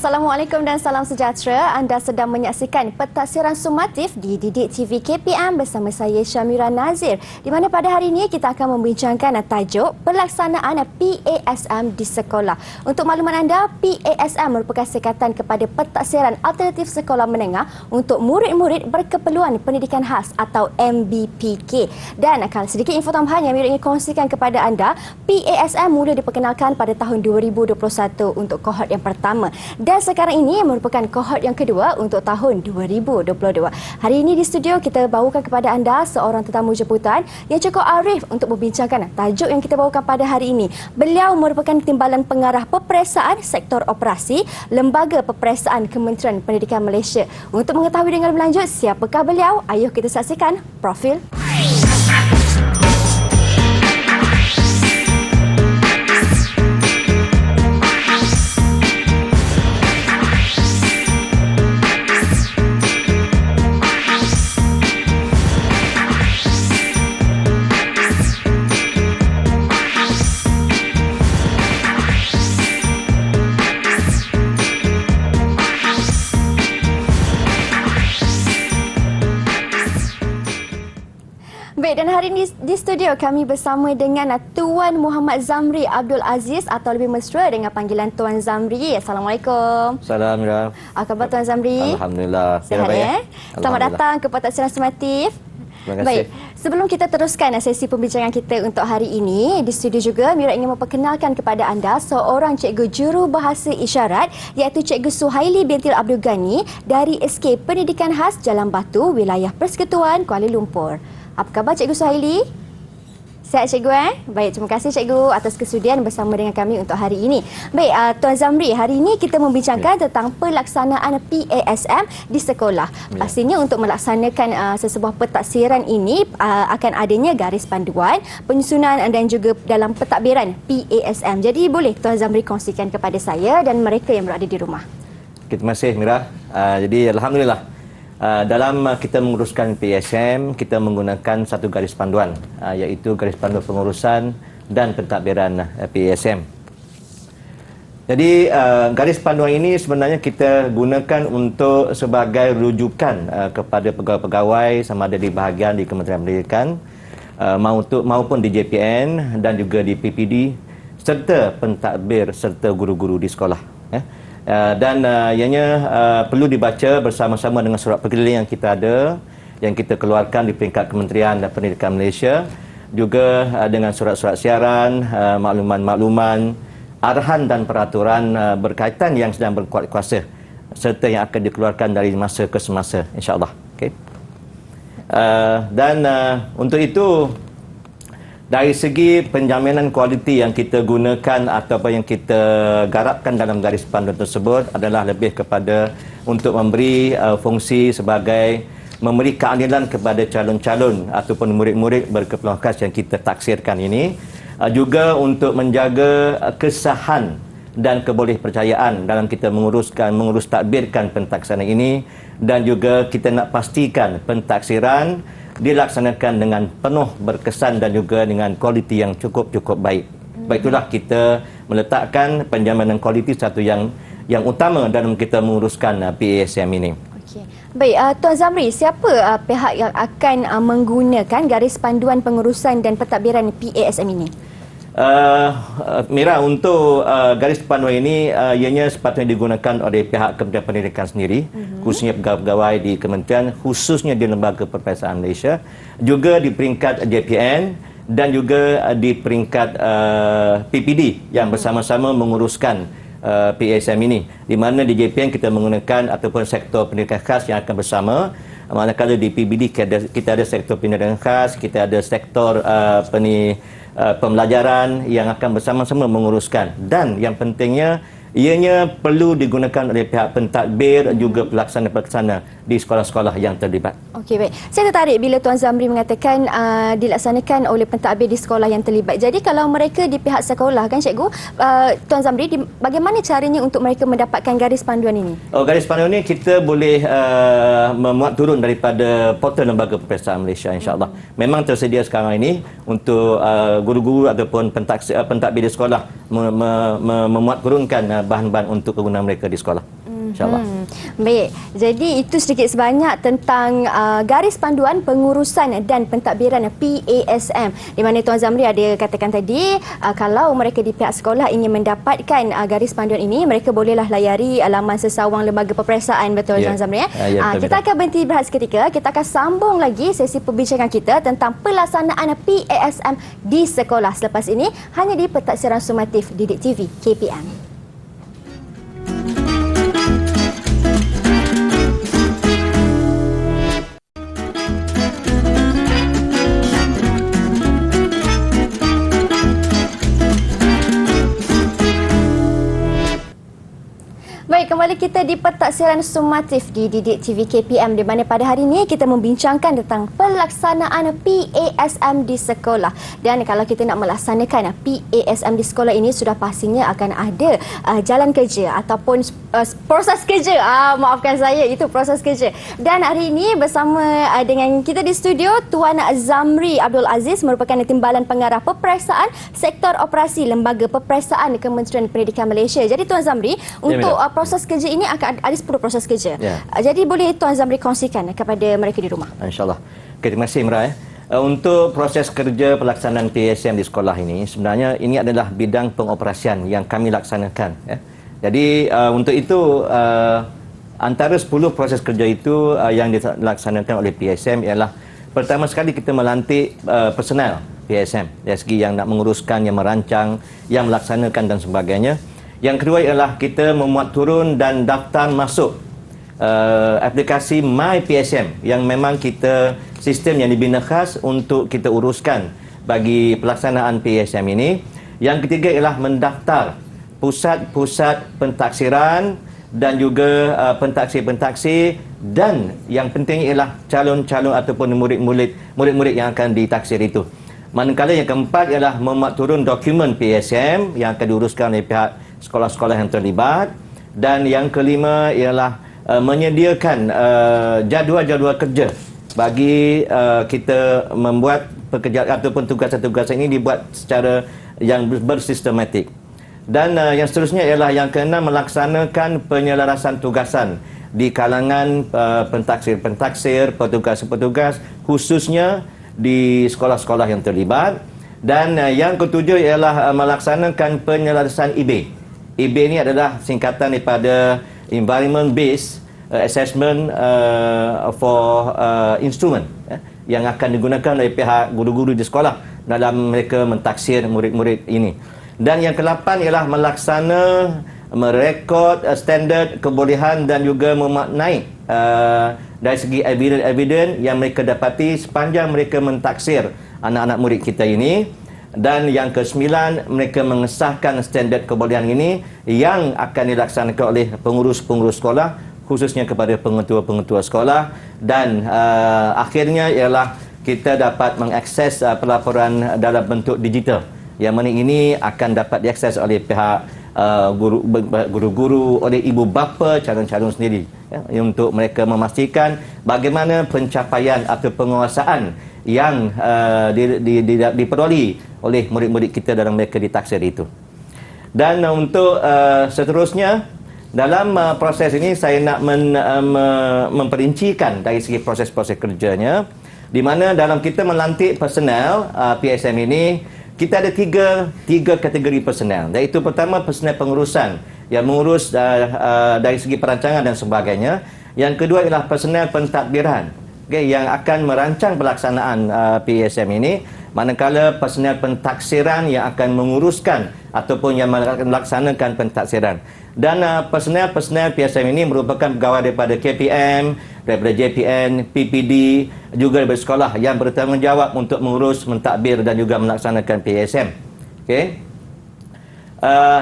Assalamualaikum dan salam sejahtera. Anda sedang menyaksikan Pentaksiran Sumatif di Didik TV KPM bersama saya Syamira Nazir. Di mana pada hari ini kita akan membincangkan tajuk pelaksanaan PASM di sekolah. Untuk makluman anda, PASM merupakan sekatan kepada Pentaksiran Alternatif Sekolah Menengah untuk murid-murid berkeperluan pendidikan khas atau MBPK. Dan akan sedikit info tambahan yang Mira ingin kongsikan kepada anda, PASM mula diperkenalkan pada tahun 2021 untuk kohort yang pertama. Dan sekarang ini merupakan kohort yang kedua untuk tahun 2022. Hari ini di studio kita bawakan kepada anda seorang tetamu jemputan yang cukup arif untuk membincangkan tajuk yang kita bawakan pada hari ini. Beliau merupakan Timbalan Pengarah Peperiksaan Sektor Operasi Lembaga Peperiksaan Kementerian Pendidikan Malaysia. Untuk mengetahui dengan lebih lanjut siapakah beliau, ayuh kita saksikan profil. Baik, dan hari ini di studio kami bersama dengan Tuan Muhammad Zamri Abdul Aziz atau lebih mesra dengan panggilan Tuan Zamri. Assalamualaikum. Salam, Mira. Apa khabar Tuan Zamri? Alhamdulillah. Sihat ya? Selamat datang ke Pentaksiran Sumatif. Terima kasih. Baik, sebelum kita teruskan sesi pembincangan kita untuk hari ini, di studio juga Mira ingin memperkenalkan kepada anda seorang cikgu juru bahasa isyarat iaitu Cikgu Suhaili binti Abdul Ghani dari SK Pendidikan Khas Jalan Batu, Wilayah Persekutuan Kuala Lumpur. Apa khabar Cikgu Suhaili? Sihat Cikgu Baik, terima kasih Cikgu atas kesudian bersama dengan kami untuk hari ini. Baik, Tuan Zamri, hari ini kita membincangkan tentang pelaksanaan PASM di sekolah. Pastinya untuk melaksanakan sesebuah pentaksiran ini akan adanya garis panduan, penyusunan dan juga dalam pentadbiran PASM. Jadi boleh Tuan Zamri kongsikan kepada saya dan mereka yang berada di rumah. Terima kasih Mira. Jadi Alhamdulillah. Dalam kita menguruskan PASM, kita menggunakan satu garis panduan, iaitu garis panduan pengurusan dan pentadbiran PASM. Jadi garis panduan ini sebenarnya kita gunakan untuk sebagai rujukan kepada pegawai-pegawai sama ada di bahagian di Kementerian Pendidikan maupun di JPN dan juga di PPD serta pentadbir serta guru-guru di sekolah. Dan ianya perlu dibaca bersama-sama dengan surat perkeliling yang kita ada, yang kita keluarkan di peringkat Kementerian Pendidikan Malaysia, juga dengan surat-surat siaran, makluman-makluman, arahan dan peraturan berkaitan yang sedang berkuat kuasa serta yang akan dikeluarkan dari masa ke semasa, insya-Allah. Okey. Dan untuk itu, dari segi penjaminan kualiti yang kita gunakan atau yang kita garapkan dalam garis panduan tersebut adalah lebih kepada untuk memberi fungsi sebagai memberi keadilan kepada calon-calon ataupun murid-murid berkeperluan khas yang kita taksirkan ini, juga untuk menjaga kesahan dan kebolehpercayaan dalam kita mengurus tadbirkan pentaksiran ini, dan juga kita nak pastikan pentaksiran dilaksanakan dengan penuh berkesan dan juga dengan kualiti yang cukup baik. Baik, itulah kita meletakkan penjaminan kualiti satu yang utama dalam kita menguruskan PASM ini. Okey. Baik, Tuan Zamri, siapa pihak yang akan menggunakan garis panduan pengurusan dan pentadbiran PASM ini? Mira, untuk garis panduan ini ianya sepatutnya digunakan oleh pihak Kementerian Pendidikan sendiri, khususnya pegawai di kementerian, khususnya di Lembaga Peperiksaan Malaysia, juga di peringkat JPN dan juga di peringkat PPD yang bersama-sama menguruskan PASM ini, di mana di JPN kita menggunakan ataupun sektor pendidikan khas yang akan bersama, manakala di PPD kita ada sektor pendidikan khas, kita ada sektor pembelajaran yang akan bersama-sama menguruskan. Dan yang pentingnya, ianya perlu digunakan oleh pihak pentadbir juga pelaksana-pelaksana di sekolah-sekolah yang terlibat. Okey, baik. Saya tertarik bila Tuan Zamri mengatakan dilaksanakan oleh pentadbir di sekolah yang terlibat. Jadi kalau mereka di pihak sekolah kan Cikgu, Tuan Zamri, bagaimana caranya untuk mereka mendapatkan garis panduan ini? Garis panduan ini kita boleh memuat turun daripada portal Lembaga Peperiksaan Malaysia, insya-Allah. Memang tersedia sekarang ini untuk guru-guru ataupun pentadbir di sekolah memuat turunkan bahan-bahan untuk kegunaan mereka di sekolah. InsyaAllah. Baik, jadi itu sedikit sebanyak tentang garis panduan pengurusan dan pentadbiran PASM, di mana Tuan Zamri ada katakan tadi kalau mereka di pihak sekolah ingin mendapatkan garis panduan ini, mereka bolehlah layari laman sesawang Lembaga Peperiksaan, betul Tuan Zamri? Kita akan berhenti berehat seketika, kita akan sambung lagi sesi perbincangan kita tentang pelaksanaan PASM di sekolah selepas ini hanya di Pentaksiran Sumatif Didik TV KPM. Baik, kembali kita di Pentaksiran Sumatif di Didik TV KPM, di mana pada hari ini kita membincangkan tentang pelaksanaan PASM di sekolah. Dan kalau kita nak melaksanakan PASM di sekolah ini, sudah pastinya akan ada jalan kerja ataupun proses kerja. Maafkan saya, itu proses kerja. Dan hari ini bersama dengan kita di studio Tuan Zamri Abdul Aziz, merupakan Timbalan Pengarah Peperiksaan Sektor Operasi Lembaga Peperiksaan Kementerian Pendidikan Malaysia. Jadi Tuan Zamri, untuk proses kerja ini akan ada 10 proses kerja. Jadi boleh Tuan Zamri kongsikan kepada mereka di rumah? InsyaAllah. Okay, terima kasih Imra. Untuk proses kerja pelaksanaan PASM di sekolah ini, sebenarnya ini adalah bidang pengoperasian yang kami laksanakan. Jadi untuk itu antara 10 proses kerja itu yang dilaksanakan oleh PASM ialah pertama sekali kita melantik personal PASM dari segi yang nak menguruskan, yang merancang, yang melaksanakan dan sebagainya. Yang kedua ialah kita memuat turun dan daftar masuk aplikasi My PASM yang memang kita sistem yang dibina khas untuk kita uruskan bagi pelaksanaan PASM ini. Yang ketiga ialah mendaftar pusat-pusat pentaksiran dan juga pentaksir-pentaksir, dan yang penting ialah calon-calon ataupun murid-murid yang akan ditaksir itu. Manakala yang keempat ialah memuat turun dokumen PASM yang akan diuruskan oleh pihak sekolah-sekolah yang terlibat, dan yang kelima ialah menyediakan jadual-jadual kerja bagi kita membuat pekerjaan ataupun tugasan-tugasan ini dibuat secara yang bersistematik. Dan yang seterusnya ialah yang keenam, melaksanakan penyelarasan tugasan di kalangan pentaksir-pentaksir, petugas-petugas khususnya di sekolah-sekolah yang terlibat. Dan yang ketujuh ialah melaksanakan penyelarasan EB. EB ini adalah singkatan daripada Environment Based Assessment for Instrument, yang akan digunakan oleh pihak guru-guru di sekolah dalam mereka mentaksir murid-murid ini. Dan yang ke-8 ialah merekod standard kebolehan dan juga memaknai dari segi evidence yang mereka dapati sepanjang mereka mentaksir anak-anak murid kita ini. Dan yang ke-9, mereka mengesahkan standard kebolehan ini yang akan dilaksanakan oleh pengurus-pengurus sekolah, khususnya kepada pengetua-pengetua sekolah. Dan akhirnya ialah kita dapat mengakses pelaporan dalam bentuk digital, yang mana ini akan dapat diakses oleh pihak guru-guru, oleh ibu bapa calon-calon sendiri, untuk mereka memastikan bagaimana pencapaian atau penguasaan yang diperoleh oleh murid-murid kita dalam mereka ditaksir itu. Dan untuk seterusnya dalam proses ini saya nak memperincikan dari segi proses-proses kerjanya, di mana dalam kita melantik personal PASM ini, kita ada tiga kategori personal. Iaitu pertama, personal pengurusan yang mengurus dari segi perancangan dan sebagainya. Yang kedua ialah personal pentadbiran, yang akan merancang pelaksanaan PASM ini. Manakala personal pentaksiran yang akan menguruskan ataupun yang akan melaksanakan pentaksiran. Dan personal PASM ini merupakan pegawai daripada KPM, daripada JPN, PPD, juga daripada sekolah yang bertanggungjawab untuk mengurus, mentadbir dan juga melaksanakan PASM. Okey.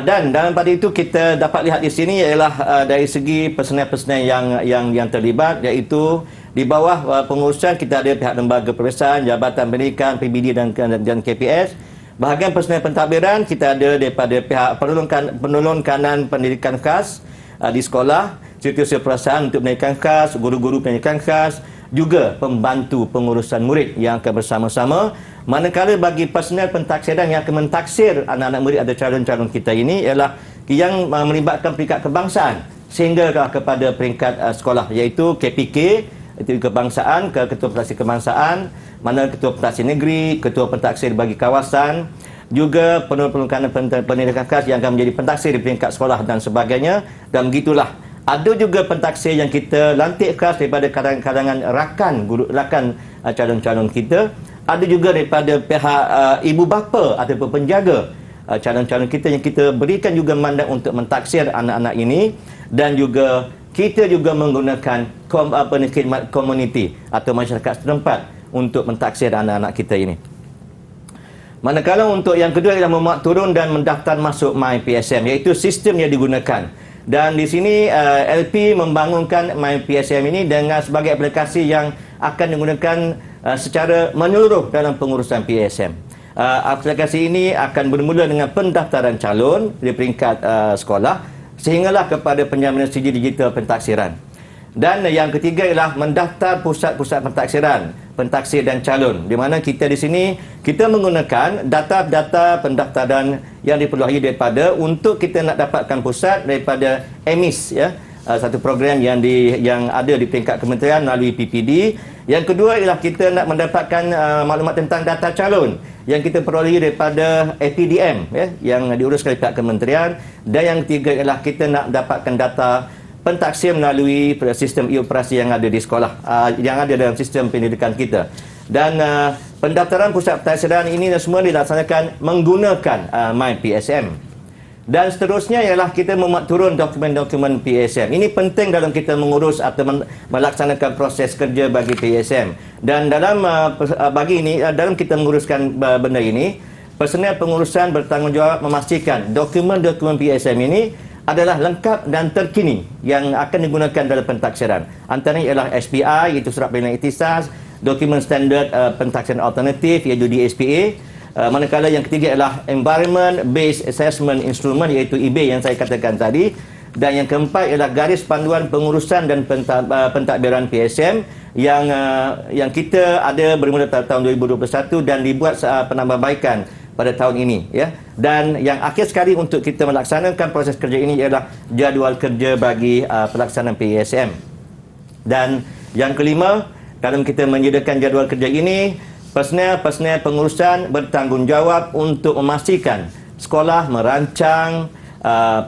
Dan dalam pada itu kita dapat lihat di sini ialah dari segi personal yang terlibat, iaitu di bawah pengurusan kita ada pihak lembaga peperiksaan, Jabatan Pendidikan, PBD dan KPS. Bahagian personal pentadbiran kita ada daripada pihak penolong kanan pendidikan khas di sekolah, setiausaha perasaan untuk pendidikan khas, guru-guru pendidikan khas, juga pembantu pengurusan murid yang akan bersama-sama. Manakala bagi personal pentaksiran yang akan mentaksir anak-anak murid atau calon-calon kita ini ialah yang melibatkan peringkat kebangsaan sehingga kepada peringkat sekolah, iaitu KPK, itu kebangsaan, ketua pentaksir kebangsaan, mana ketua pentaksir negeri, ketua pentaksir bagi kawasan, juga penuh-penuhkan pendidikan khas yang akan menjadi pentaksir di peringkat sekolah dan sebagainya. Dan begitulah. Ada juga pentaksir yang kita lantik khas daripada kalangan rakan, guru rakan calon-calon kita. Ada juga daripada pihak ibu bapa ataupun penjaga calon-calon kita yang kita berikan juga mandat untuk mentaksir anak-anak ini. Dan juga kita juga menggunakan khidmat komuniti atau masyarakat setempat untuk mentaksir anak-anak kita ini. Manakala untuk yang kedua ialah memuat turun dan mendaftar masuk MyPSM, iaitu sistem yang digunakan. Dan di sini LP membangunkan MyPSM ini dengan sebagai aplikasi yang akan digunakan secara menyeluruh dalam pengurusan PSM. Aplikasi ini akan bermula dengan pendaftaran calon di peringkat sekolah sehinggalah kepada penjaminan sijil digital pentaksiran. Dan yang ketiga ialah mendaftar pusat-pusat pentaksiran, pentaksir dan calon, di mana kita di sini kita menggunakan data-data pendaftaran yang diperluai daripada untuk kita nak dapatkan pusat daripada EMIS, ya, satu program yang ada di peringkat kementerian melalui PPD. Yang kedua ialah kita nak mendapatkan maklumat tentang data calon yang kita peroleh daripada APDM, ya, yang diuruskan oleh pihak kementerian. Dan yang ketiga ialah kita nak dapatkan data pentaksir melalui sistem e-operasi yang ada di sekolah, yang ada dalam sistem pendidikan kita. Dan pendaftaran pusat pentaksiran ini semua dilaksanakan menggunakan MyPSM. Dan seterusnya ialah kita memuat turun dokumen-dokumen PSM. Ini penting dalam kita mengurus atau melaksanakan proses kerja bagi PSM. Dan dalam dalam kita menguruskan benda ini, personel pengurusan bertanggungjawab memastikan dokumen-dokumen PSM ini adalah lengkap dan terkini yang akan digunakan dalam pentaksiran. Antaranya ialah SPI, iaitu Surat Pelayanan Ikhtisas, dokumen standard pentaksiran alternatif, iaitu DSPA. Manakala yang ketiga ialah Environment Based Assessment Instrument, iaitu EBA yang saya katakan tadi. Dan yang keempat ialah garis panduan pengurusan dan pentadbiran PSM yang kita ada bermula tahun 2021 dan dibuat penambahbaikan pada tahun ini, ya. Dan yang akhir sekali untuk kita melaksanakan proses kerja ini ialah jadual kerja bagi pelaksanaan PSM. Dan yang kelima, dalam kita menyediakan jadual kerja ini, personel pengurusan bertanggungjawab untuk memastikan sekolah merancang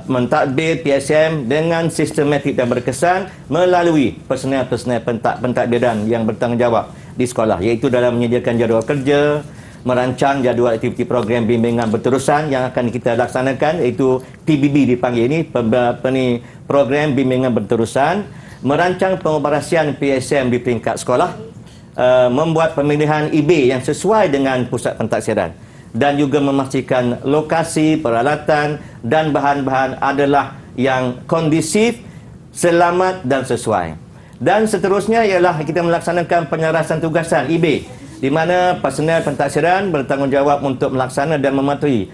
mentadbir PSM dengan sistematik dan berkesan melalui personel pentadbiran yang bertanggungjawab di sekolah, iaitu dalam menyediakan jadual kerja, merancang jadual aktiviti program bimbingan berterusan yang akan kita laksanakan, iaitu PBB dipanggil ini, program bimbingan berterusan, merancang pengoperasian PSM di peringkat sekolah, membuat pemilihan EB yang sesuai dengan pusat pentaksiran, dan juga memastikan lokasi, peralatan dan bahan-bahan adalah yang kondusif, selamat dan sesuai. Dan seterusnya ialah kita melaksanakan penyelarasan tugasan EB, di mana personel pentaksiran bertanggungjawab untuk melaksanakan dan mematuhi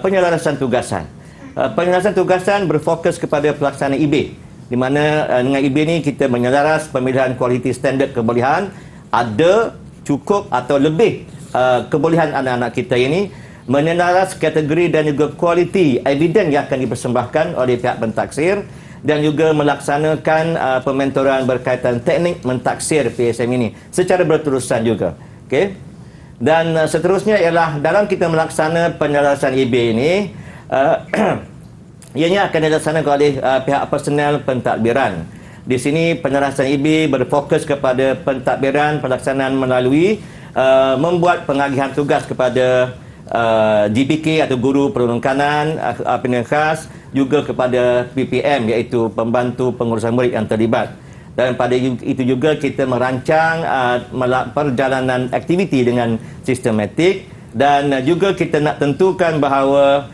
penyelarasan tugasan. Penyelarasan tugasan berfokus kepada pelaksanaan EB, di mana dengan EB ini kita menyelaras pemilihan kualiti standard kebolehan, ada, cukup atau lebih kebolehan anak-anak kita ini, menyelaras kategori dan juga kualiti evidence yang akan dipersembahkan oleh pihak pentaksir, dan juga melaksanakan pementoran berkaitan teknik mentaksir PSM ini secara berterusan juga. Okey. Dan seterusnya ialah dalam kita melaksanakan penyelarasan EB ini, ianya akan dilaksanakan oleh pihak personel pentadbiran. Di sini penyelarasan EB berfokus kepada pentadbiran pelaksanaan melalui membuat pengagihan tugas kepada GPK atau guru perunkanan pendidikan khas, juga kepada PPM, iaitu pembantu pengurusan murid yang terlibat. Dan pada itu juga kita merancang perjalanan aktiviti dengan sistematik, dan juga kita nak tentukan bahawa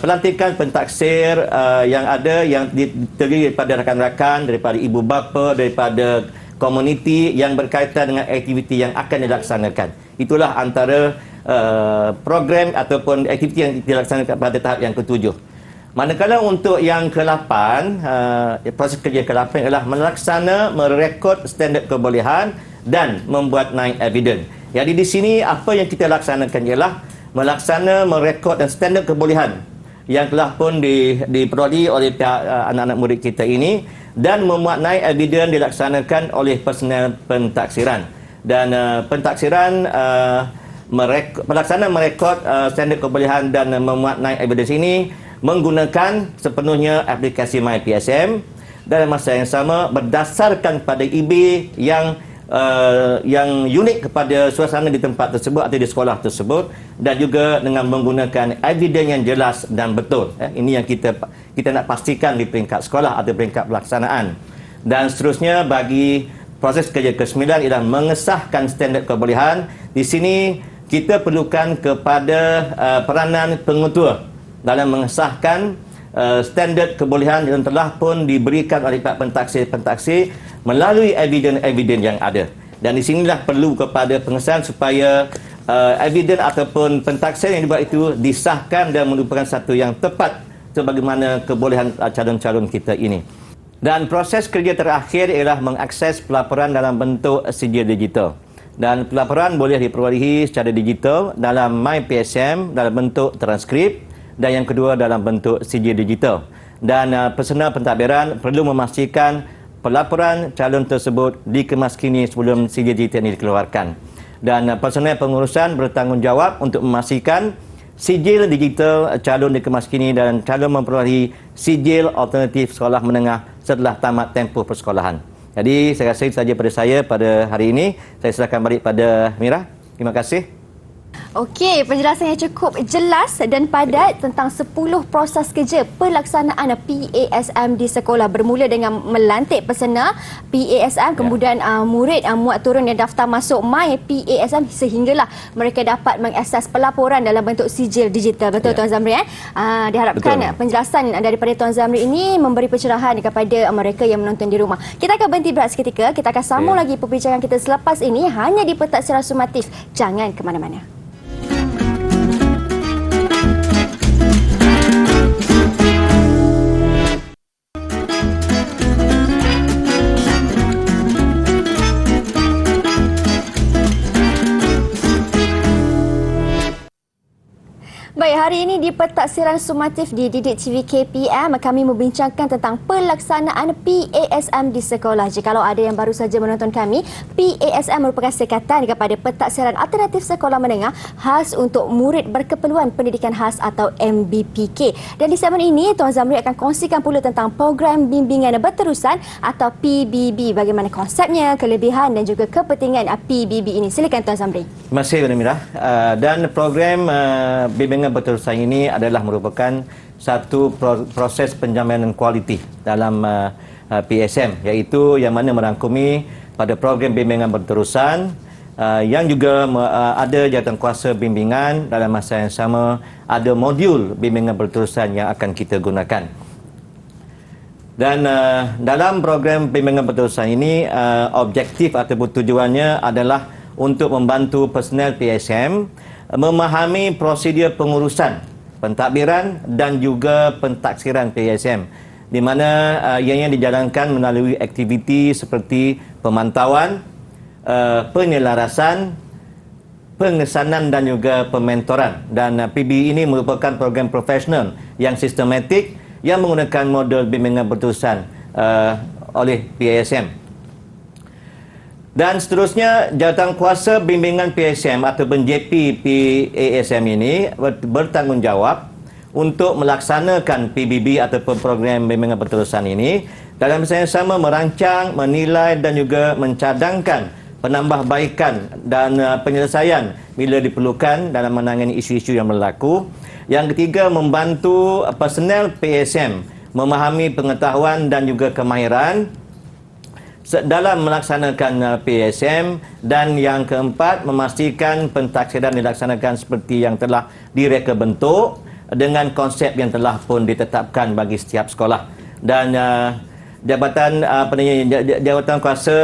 pelantikan pentaksir yang ada, yang terdiri daripada rakan-rakan, daripada ibu bapa, daripada komuniti yang berkaitan dengan aktiviti yang akan dilaksanakan. Itulah antara program ataupun aktiviti yang dilaksanakan pada tahap yang ketujuh. Manakala untuk yang ke-8, proses kerja ke-8 adalah merekod standard kebolehan dan membuat naik evidence. Jadi di sini apa yang kita laksanakan ialah merekod dan standard kebolehan yang telah pun diperoleh oleh pihak anak-anak murid kita ini dan memaknai evidence dilaksanakan oleh personel pentaksiran. Dan pentaksiran pelaksanaan merekod standard kebolehan dan memaknai evidence ini menggunakan sepenuhnya aplikasi MyPSM dalam masa yang sama berdasarkan pada IB yang unik kepada suasana di tempat tersebut atau di sekolah tersebut, dan juga dengan menggunakan evidence yang jelas dan betul. Ini yang kita nak pastikan di peringkat sekolah atau peringkat pelaksanaan. Dan seterusnya, bagi proses kerja ke-9 ialah mengesahkan standard kebolehan. Di sini kita perlukan kepada peranan pengetua dalam mengesahkan standard kebolehan yang telah pun diberikan oleh pihak pentaksir melalui evidence yang ada. Dan di sinilah perlu kepada pengesahan supaya evidence ataupun pentaksir yang dibuat itu disahkan dan merupakan satu yang tepat sebagaimana kebolehan calon-calon kita ini. Dan proses kerja terakhir ialah mengakses pelaporan dalam bentuk sijil digital. Dan pelaporan boleh diperolehi secara digital dalam MyPSM dalam bentuk transkrip, dan yang kedua dalam bentuk sijil digital. Dan personal pentadbiran perlu memastikan pelaporan calon tersebut dikemaskini sebelum sijil digital ini dikeluarkan. Dan personel pengurusan bertanggungjawab untuk memastikan sijil digital calon dikemaskini dan calon memperolehi sijil alternatif sekolah menengah setelah tamat tempoh persekolahan. Jadi saya rasa itu saja pada saya pada hari ini. Saya serahkan balik pada Mira. Terima kasih. Okey, penjelasan yang cukup jelas dan padat tentang 10 proses kerja pelaksanaan PASM di sekolah, bermula dengan melantik peserta PASM, kemudian murid muat turun dan daftar masuk My PASM sehinggalah mereka dapat mengakses pelaporan dalam bentuk sijil digital. Betul Tuan Zamri? Diharapkan penjelasan daripada Tuan Zamri ini memberi pencerahan kepada mereka yang menonton di rumah. Kita akan berhenti berehat seketika. Kita akan sambung lagi perbincangan kita selepas ini hanya di Pentaksiran Sumatif. Jangan ke mana-mana. Baik, hari ini di Pentaksiran Sumatif di Didik TV KPM kami membincangkan tentang pelaksanaan PASM di sekolah. Jikalau ada yang baru saja menonton kami, PASM merupakan sekatan kepada Pentaksiran Alternatif Sekolah Menengah khas untuk murid berkeperluan pendidikan khas atau MBPK. Dan di segmen ini Tuan Zamri akan kongsikan pula tentang program bimbingan berterusan atau PBB. Bagaimana konsepnya, kelebihan dan juga kepentingan PBB ini. Silakan Tuan Zamri. Terima kasih Bani Mira. Dan program bimbingan berterusan ini adalah merupakan satu proses penjaminan kualiti dalam PSM, iaitu yang mana merangkumi pada program bimbingan berterusan yang juga ada jawatankuasa bimbingan. Dalam masa yang sama ada modul bimbingan berterusan yang akan kita gunakan. Dan dalam program bimbingan berterusan ini objektif ataupun tujuannya adalah untuk membantu personel PSM memahami prosedur pengurusan, pentadbiran dan juga pentaksiran PSM, di mana ianya dijalankan melalui aktiviti seperti pemantauan, penyelarasan, pengesanan dan juga pementoran. Dan PB ini merupakan program profesional yang sistematik yang menggunakan modul bimbingan berterusan oleh PSM. Dan seterusnya, jawatankuasa bimbingan PSM ataupun JP PASM ini bertanggungjawab untuk melaksanakan PBB ataupun program bimbingan berterusan ini dalam masa yang sama merancang, menilai dan juga mencadangkan penambahbaikan dan penyelesaian bila diperlukan dalam menangani isu-isu yang berlaku. Yang ketiga, membantu personel PSM memahami pengetahuan dan juga kemahiran dalam melaksanakan PSM. Dan yang keempat, memastikan pentaksiran dilaksanakan seperti yang telah direka bentuk dengan konsep yang telah pun ditetapkan bagi setiap sekolah. Dan jawatan kuasa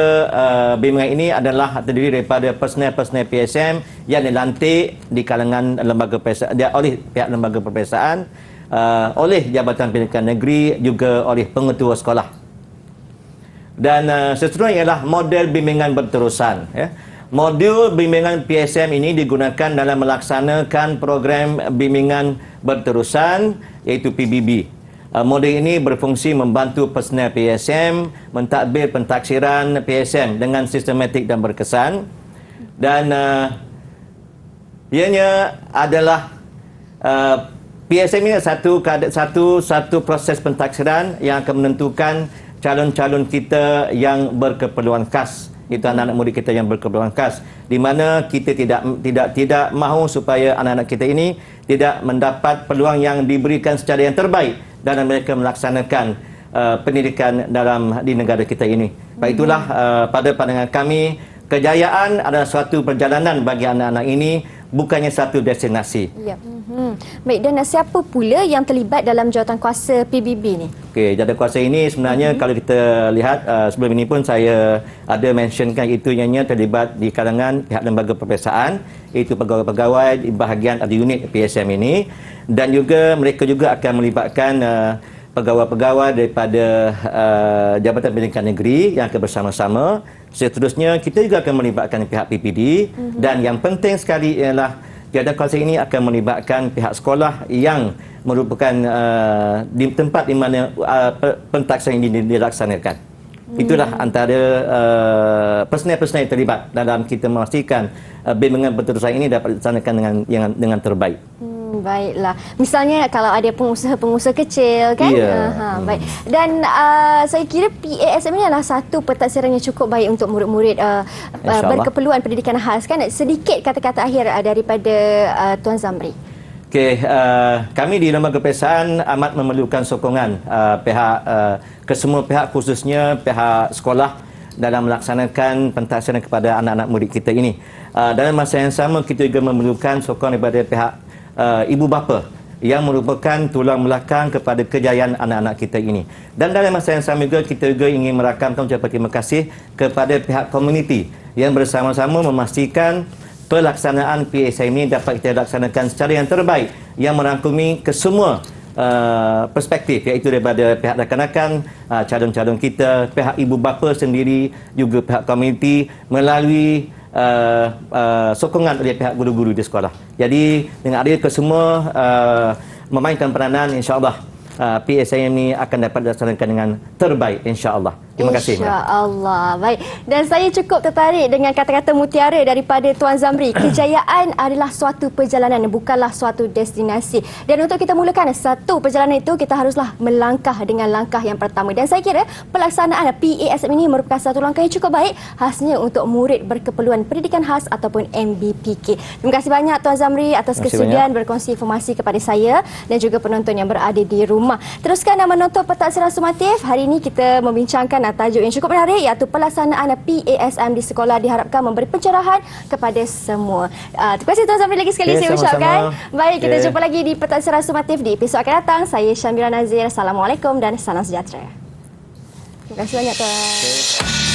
bimbingan ini adalah terdiri daripada personel-personel PSM yang dilantik di kalangan lembaga oleh pihak lembaga perpesaan, oleh Jabatan Pendidikan Negeri, juga oleh pengetua sekolah. Dan seterusnya ialah model bimbingan berterusan. Modul bimbingan PSM ini digunakan dalam melaksanakan program bimbingan berterusan iaitu PBB. Modul ini berfungsi membantu personel PSM mentadbir pentaksiran PSM dengan sistematik dan berkesan. Dan ianya adalah PSM ini satu proses pentaksiran yang akan menentukan calon-calon kita yang berkeperluan khas. Itu anak-anak murid kita yang berkeperluan khas, di mana kita tidak mahu supaya anak-anak kita ini tidak mendapat peluang yang diberikan secara yang terbaik dalam mereka melaksanakan pendidikan di negara kita ini. Baik itulah pada pandangan kami, kejayaan adalah suatu perjalanan bagi anak-anak ini, bukannya satu destinasi. Ya. Baik, dan siapa pula yang terlibat dalam jawatankuasa PBB ni? Okey, jawatankuasa ini sebenarnya kalau kita lihat sebelum ini pun saya ada mentionkan itu ianya terlibat di kalangan pihak lembaga perpesaan, iaitu pegawai-pegawai di bahagian ada unit PSM ini, dan juga mereka juga akan melibatkan pegawai-pegawai daripada Jabatan Pendidikan Negeri yang akan bersama-sama. Seterusnya kita juga akan melibatkan pihak PPD, dan yang penting sekali ialah jawatankuasa ini akan melibatkan pihak sekolah yang merupakan di tempat di mana pentaksiran ini dilaksanakan. Itulah antara personel-personel yang terlibat dalam kita memastikan bimbingan berterusan ini dapat dilaksanakan dengan terbaik. Baiklah. Misalnya kalau ada pengusaha-pengusaha kecil kan? Ya. Baik. Dan saya kira PASM ini adalah satu pentaksiran yang cukup baik untuk murid-murid berkeperluan pendidikan khas kan? Sedikit kata-kata akhir daripada Tuan Zamri. Okey, kami di lembaga perpesaan amat memerlukan sokongan kesemua pihak, khususnya pihak sekolah dalam melaksanakan pentaksiran kepada anak-anak murid kita ini. Dalam masa yang sama kita juga memerlukan sokongan daripada pihak ibu bapa yang merupakan tulang belakang kepada kejayaan anak-anak kita ini. Dan dalam masa yang sama juga kita juga ingin merakamkan ucapan terima kasih kepada pihak komuniti yang bersama-sama memastikan pelaksanaan PSM ini dapat kita laksanakan secara yang terbaik, yang merangkumi kesemua perspektif, iaitu daripada pihak rakan-rakan, calon-calon kita, pihak ibu bapa sendiri, juga pihak komuniti melalui sokongan oleh pihak guru-guru di sekolah. Jadi dengan adil kesemua memainkan peranan, insya-Allah PSM ini akan dapat dilaksanakan dengan terbaik, insya-Allah. Terima kasih. Insya-Allah. Baik. Dan saya cukup tertarik dengan kata-kata mutiara daripada Tuan Zamri. Kejayaan adalah suatu perjalanan, bukanlah suatu destinasi. Dan untuk kita mulakan satu perjalanan itu, kita haruslah melangkah dengan langkah yang pertama. Dan saya kira pelaksanaan PASM ini merupakan satu langkah yang cukup baik, khasnya untuk murid berkeperluan pendidikan khas ataupun MBPK. Terima kasih banyak Tuan Zamri atas kesudian berkongsi informasi kepada saya dan juga penonton yang berada di rumah. Teruskan menonton pentaksiran sumatif. Hari ini kita membincangkan tajuk yang cukup menarik, iaitu pelaksanaan PASM di sekolah diharapkan memberi pencerahan kepada semua. Terima kasih Tuan Zamri lagi sekali saya ucapkan. Baik, kita jumpa lagi di pentaksiran sumatif di episod akan datang. Saya Syamira Nazir. Assalamualaikum dan salam sejahtera. Terima kasih banyak Tuan.